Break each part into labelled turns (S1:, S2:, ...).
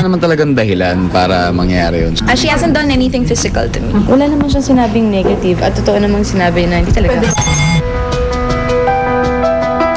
S1: naman talagang dahilan para mangyari yun.
S2: She hasn't done anything physical to me.
S3: Wala naman siyang sinabing negative at totoo namang sinabi na hindi talaga.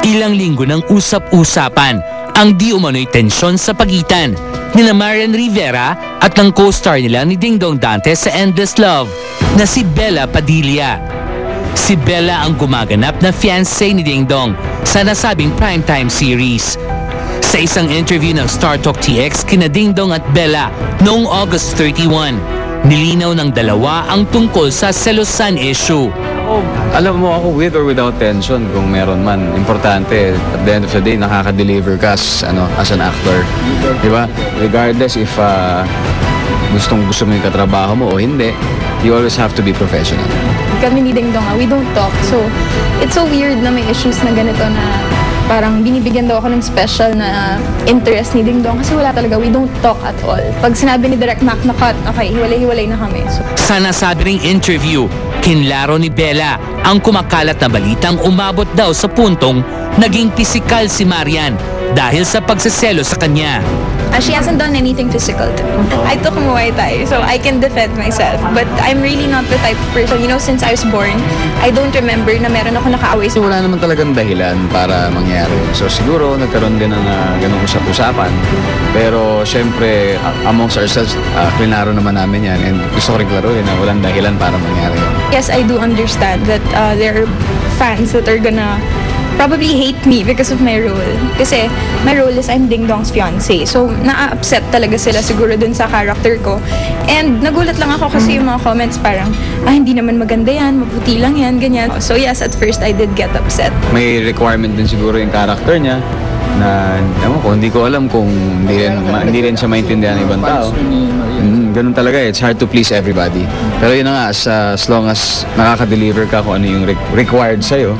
S4: Ilang linggo ng usap-usapan ang di umano'y tensyon sa pagitan ni Marian Rivera at ng co-star nila ni Dingdong Dantes sa Endless Love na si Bella Padilla. Si Bella ang gumaganap na fiancé ni Dingdong sa nasabing primetime series. Sa isang interview ng Star Talk TX kina Dingdong at Bella noong August 31, nilinaw ng dalawa ang tungkol sa selosan issue.
S1: Alam mo ako, with or without tension, kung meron man, importante, at the end of the day, nakaka-deliver ka as an actor. Diba? Regardless if gusto mo yung katrabaho mo o hindi, you always have to be professional.
S2: Kami ni Dingdong, we don't talk. So, it's so weird na may issues na ganito na parang binibigyan daw ako ng special na interest ni Dingdong kasi wala talaga, we don't talk at all. Pag sinabi ni Direct Mac na cut, okay, hiwalay-hiwalay na kami. So,
S4: sa nasabi ring interview, kinlaro ni Bella ang kumakalat na balitang umabot daw sa puntong naging pisikal si Marian dahil sa pagsaselo sa kanya.
S2: She hasn't done anything physical to me. I took Muay Thai, so I can defend myself. But I'm really not the type of person, since I was born, I don't remember na meron ako nakaaway.
S1: So, wala naman talagang dahilan para mangyari. So siguro nagkaroon din ng ganung usap-usapan. Pero syempre, amongst ourselves, klinaro naman namin yan. And gusto ko rin klaruhin na walang dahilan para mangyari.
S2: Yes, I do understand that there are fans that are gonna probably hate me because of my role. Kasi my role is I'm Dingdong's fiancé. So, na-upset talaga sila siguro dun sa character ko. And nagulat lang ako kasi yung mga comments parang, hindi naman maganda yan, maputi lang yan, ganyan. So yes, at first I did get upset.
S1: May requirement din siguro yung character niya na, hindi ko alam kung hindi rin siya maintindihan ng ibang tao. Ganun talaga, it's hard to please everybody. Pero yun na nga, as long as nakaka-deliver ka kung ano yung required sa'yo,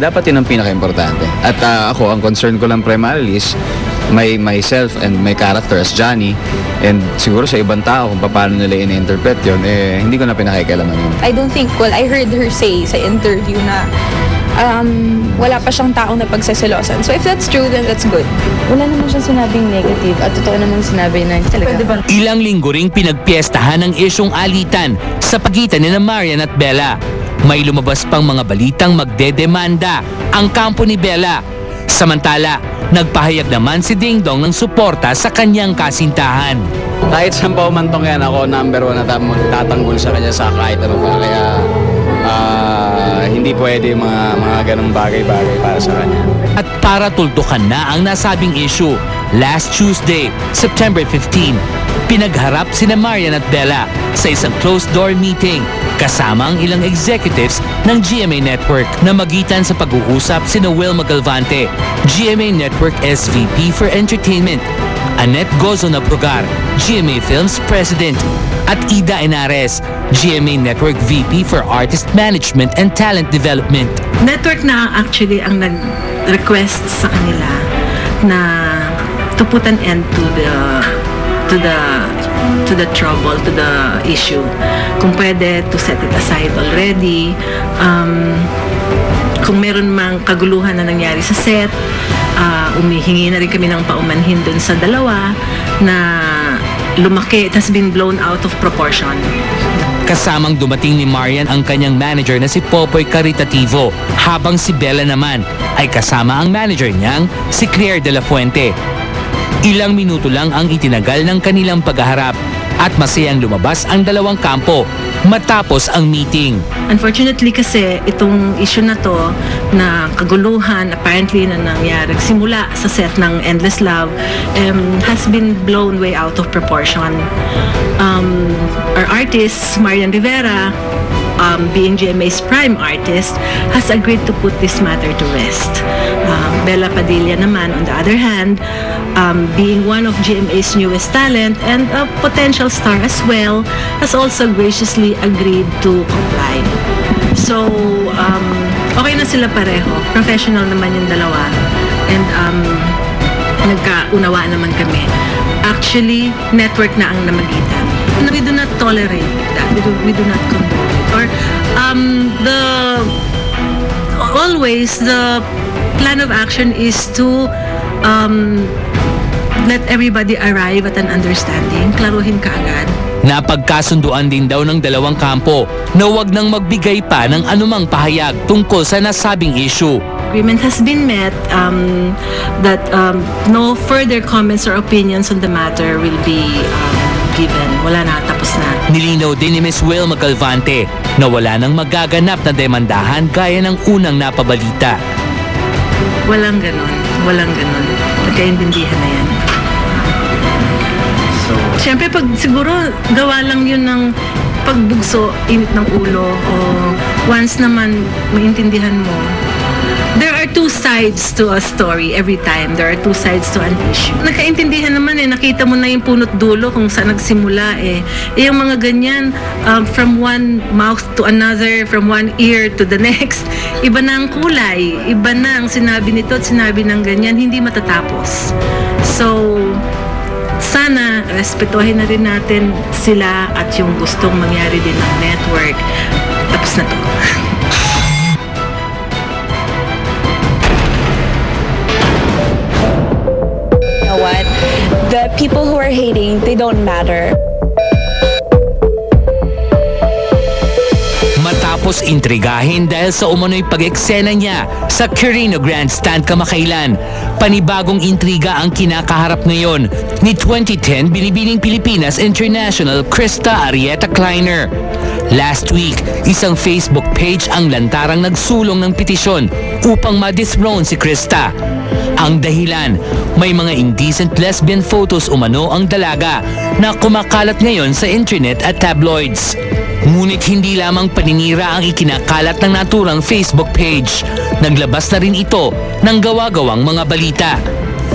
S1: dapat yun ang pinaka-importante. At ako, ang concern ko lang primarily is myself and my character as Johnny, and siguro sa ibang tao kung paano nila in-interpret yun, hindi ko na pinakikialaman yun.
S2: I don't think, I heard her say sa interview na wala pa siyang taong napagsaselosan. So if that's true, then that's good.
S3: Wala naman siyang sinabing negative at totoo namang sinabi na hindi talaga.
S4: Ilang linggo ring pinagpiestahan ng isyong alitan sa pagitan ni Marian at Bella. May lumabas pang mga balitang magdedemanda ang kampo ni Bella. Samantala, nagpahayag naman si Dingdong ng suporta sa kanyang kasintahan.
S1: Kahit saan pa umantong yan, ako number 1 na tatanggol sa kanya sa kahit ano pa. Kaya hindi pwede mga ganong bagay-bagay para sa kanya.
S4: At para tuldukan na ang nasabing issue, last Tuesday, September 15, pinagharap sina Marian at Bella sa isang closed-door meeting kasama ang ilang executives ng GMA Network na magitan sa pag-uusap sina Wilma Galvante, GMA Network SVP for Entertainment, Annette Gozo Nabrugar, GMA Films President, at Ida Henares, GMA Network VP for Artist Management and Talent Development.
S5: Network na actually ang nag-request sa kanila na to put an end to the trouble, to the issue. Kung pwede, to set it aside already. Kung meron mang kaguluhan na nangyari sa set, umihingi na rin kami ng paumanhin dun sa dalawa na lumaki. It has been blown out of proportion.
S4: Kasamang dumating ni Marian ang kanyang manager na si Popoy Caritativo, habang si Bella naman ay kasama ang manager niyang si Claire de la Fuente. Ilang minuto lang ang itinagal ng kanilang paghaharap at masayang lumabas ang dalawang kampo matapos ang meeting.
S5: Unfortunately kasi itong issue na to na kaguluhan apparently na nangyari simula sa set ng Endless Love has been blown way out of proportion. Our artist, Marian Rivera, being GMA's prime artist, has agreed to put this matter to rest. Bella Padilla naman, on the other hand, being one of GMA's newest talent and a potential star as well, has also graciously agreed to comply. So, okay na sila pareho. Professional naman yung dalawa. And nagkaunawaan naman kami. Actually, network na ang namagitan. We do not tolerate that. We do not condone it. Or always the plan of action is to let everybody arrive at an understanding. Klaruhin ka agad.
S4: Napagkasunduan din daw ng dalawang kampo na huwag nang magbigay pa ng anumang pahayag tungkol sa nasabing issue.
S5: Agreement has been met that no further comments or opinions on the matter will be given. Wala na, tapos na.
S4: Nilinaw din ni Ms. Wilma Calvante na wala nang magaganap na demandahan gaya ng unang napabalita.
S5: Walang ganon. Walang ganon. Nagkaintindihan na yan. Siyempre, pag siguro gawa lang yun ng pagbugso, init ng ulo, o once naman maintindihan mo, there are two sides to a story every time. There are two sides to an issue. Nagkaintindihan naman nakita mo na yung punot dulo kung saan nagsimula yung mga ganyan, from one mouth to another, from one ear to the next, iba na ang kulay, iba na ang sinabi nito at sinabi ng ganyan, hindi matatapos. So, sana respetuhin na rin natin sila at yung gustong mangyari din ng network. Tapos na to.
S2: You know what? The people who are hating, they don't matter.
S4: Matapos intrigahin dahil sa umano'y pag-eksena niya sa Quirino Grandstand kamakailan, panibagong intriga ang kinakaharap ngayon ni 2010 Binibining Pilipinas International Krista Arieta Kleiner. Last week, isang Facebook page ang lantarang nagsulong ng petisyon upang ma-dethrone si Krista. Ang dahilan, may mga indecent lesbian photos umano ang dalaga na kumakalat ngayon sa internet at tabloids. Ngunit hindi lamang paninira ang ikinakalat ng naturang Facebook page. Naglabas na rin ito ng gawa-gawang mga balita.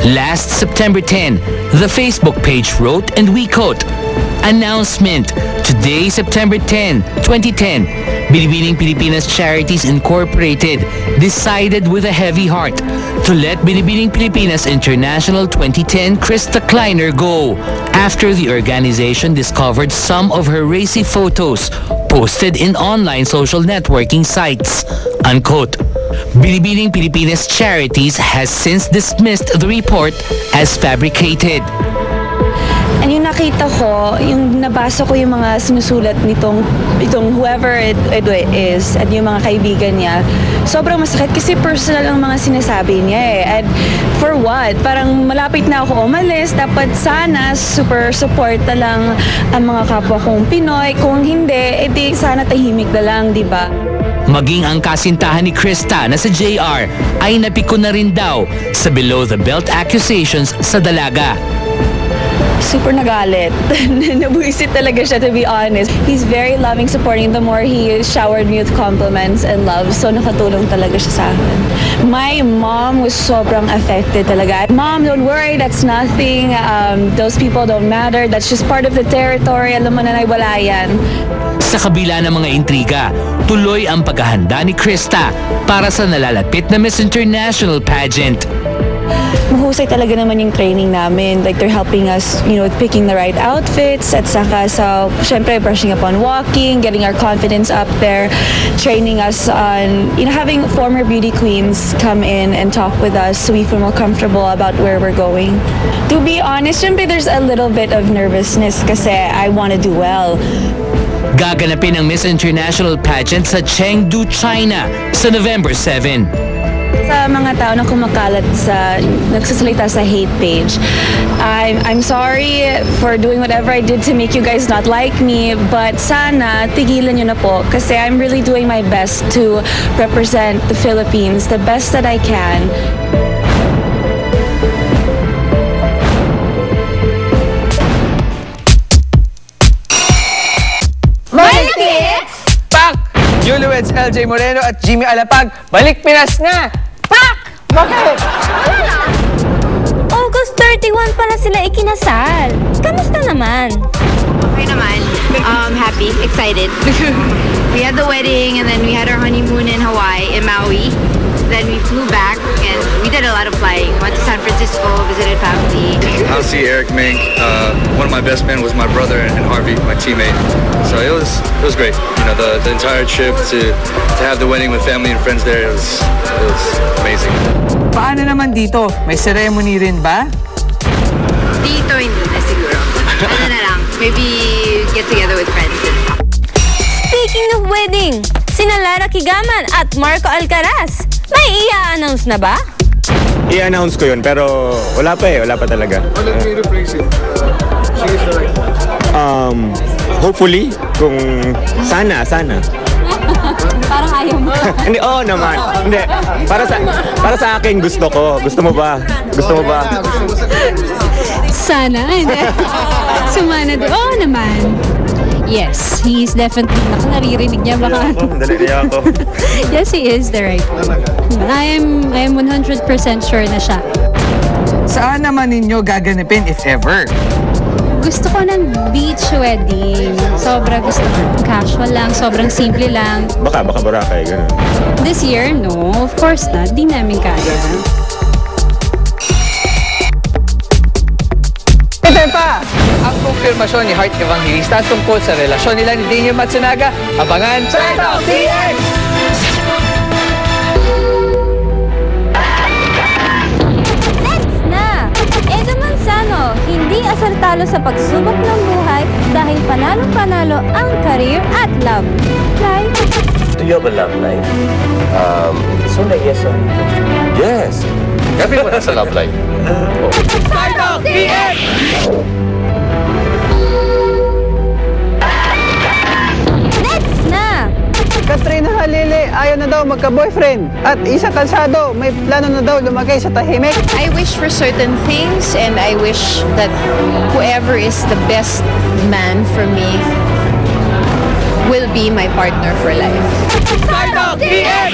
S4: Last September 10, the Facebook page wrote, and we quote, "Announcement. Today, September 10, 2010, Binibining Pilipinas Charities Incorporated decided with a heavy heart to let Binibining Pilipinas International 2010 Krista Kleiner go after the organization discovered some of her racy photos posted in online social networking sites." Unquote. Binibining Pilipinas Charities has since dismissed the report as fabricated.
S2: And yung nakita ko, yung nabasa ko yung mga sinusulat itong whoever it is at yung mga kaibigan niya, sobrang masakit kasi personal ang mga sinasabi niya And for what? Parang malapit na ako umalis, dapat sana super support na lang ang mga kapwa kong Pinoy. Kung hindi, edi sana tahimik na lang, di ba?
S4: Maging ang kasintahan ni Krista na sa JR ay napiko na rin daw sa below-the-belt accusations sa dalaga.
S2: Super nagalit. Nabuisit talaga siya, to be honest. He's very loving, supporting. The more he showered me with compliments and love, so nakatulong talaga siya sa akin. My mom was sobrang affected talaga. Mom, don't worry, that's nothing. Those people don't matter. That's just part of the territory. Alam mo na wala yan.
S4: Sa kabila ng mga intriga, tuloy ang paghahanda ni Krista para sa nalalapit na Miss International pageant.
S2: Mahusay talaga naman yung training namin. Like, they're helping us, with picking the right outfits at saka sa, syempre, brushing up on walking, getting our confidence up there, training us on, having former beauty queens come in and talk with us so we feel more comfortable about where we're going. To be honest, syempre, there's a little bit of nervousness kasi I want to do well.
S4: Gaganapin ang Miss International pageant sa Chengdu, China sa November 7.
S2: Sa mga tao na kumakalat nagsasalita sa hate page, I'm sorry for doing whatever I did to make you guys not like me, but sana tigilan nyo na po kasi I'm really doing my best to represent the Philippines the best that I can.
S6: Juliweds, LJ Moreno at Jimmy Alapag, balik Pinas na!
S7: Pak!
S6: Bakit?
S7: August 31 pala sila ikinasal. Kamusta naman?
S8: Okay naman. Happy, excited. We had the wedding and then we had our honeymoon in Hawaii, in Maui. Then we flew back and we did a lot of flying. Went to San Francisco, visited family.
S9: I'll see Eric Mink. One of my best men was my brother and Harvey, my teammate. So it was great. The entire trip to have the wedding with family and friends there, it was amazing.
S6: Paano naman dito? May ceremony rin ba?
S8: Dito hindi na siguro. Ano na lang, maybe get together with friends and talk.
S7: Speaking of wedding, sina Lara Kigaman at Marco Alcaraz, may i-announce na ba?
S10: I-announce ko yun, pero wala pa talaga. Hopefully, kung sana.
S7: Parang ayaw mo.
S10: Hindi, oo naman. Hindi, para sa akin gusto ko. Gusto mo ba?
S11: Sana, hindi. Sumana doon. Oo naman. Yes, he is definitely, naririnig niya baka.
S10: Dali niya ako.
S11: Yes, he is the right one. I am 100% sure na siya.
S6: Saan naman ninyo gaganapin if ever?
S11: Gusto ko ng beach wedding. Sobra gusto ko. Casual lang, sobrang simple lang.
S10: Baka Boracay, gano'n.
S11: This year, no. Of course not. Di namin kaya.
S6: Ito pa! Ang kumpirmasyon ni Heart Evangelista tungkol sa relasyon nila ni Daniel Matsunaga. Abangan sa TX!
S7: Next na! Edo Manzano, hindi asar talo sa pagsubok ng buhay dahil panalo-panalo ang career at love life.
S12: Do you have a love life? So yes or no? Yes. Everyone has a love life.
S6: Title TX!
S7: Next na!
S6: Katrina Halili ayaw na daw magka-boyfriend at Isa Calzado may plano na daw lumagay sa tahimik.
S13: I wish for certain things and I wish that whoever is the best man for me will be my partner for life.
S6: Title TX!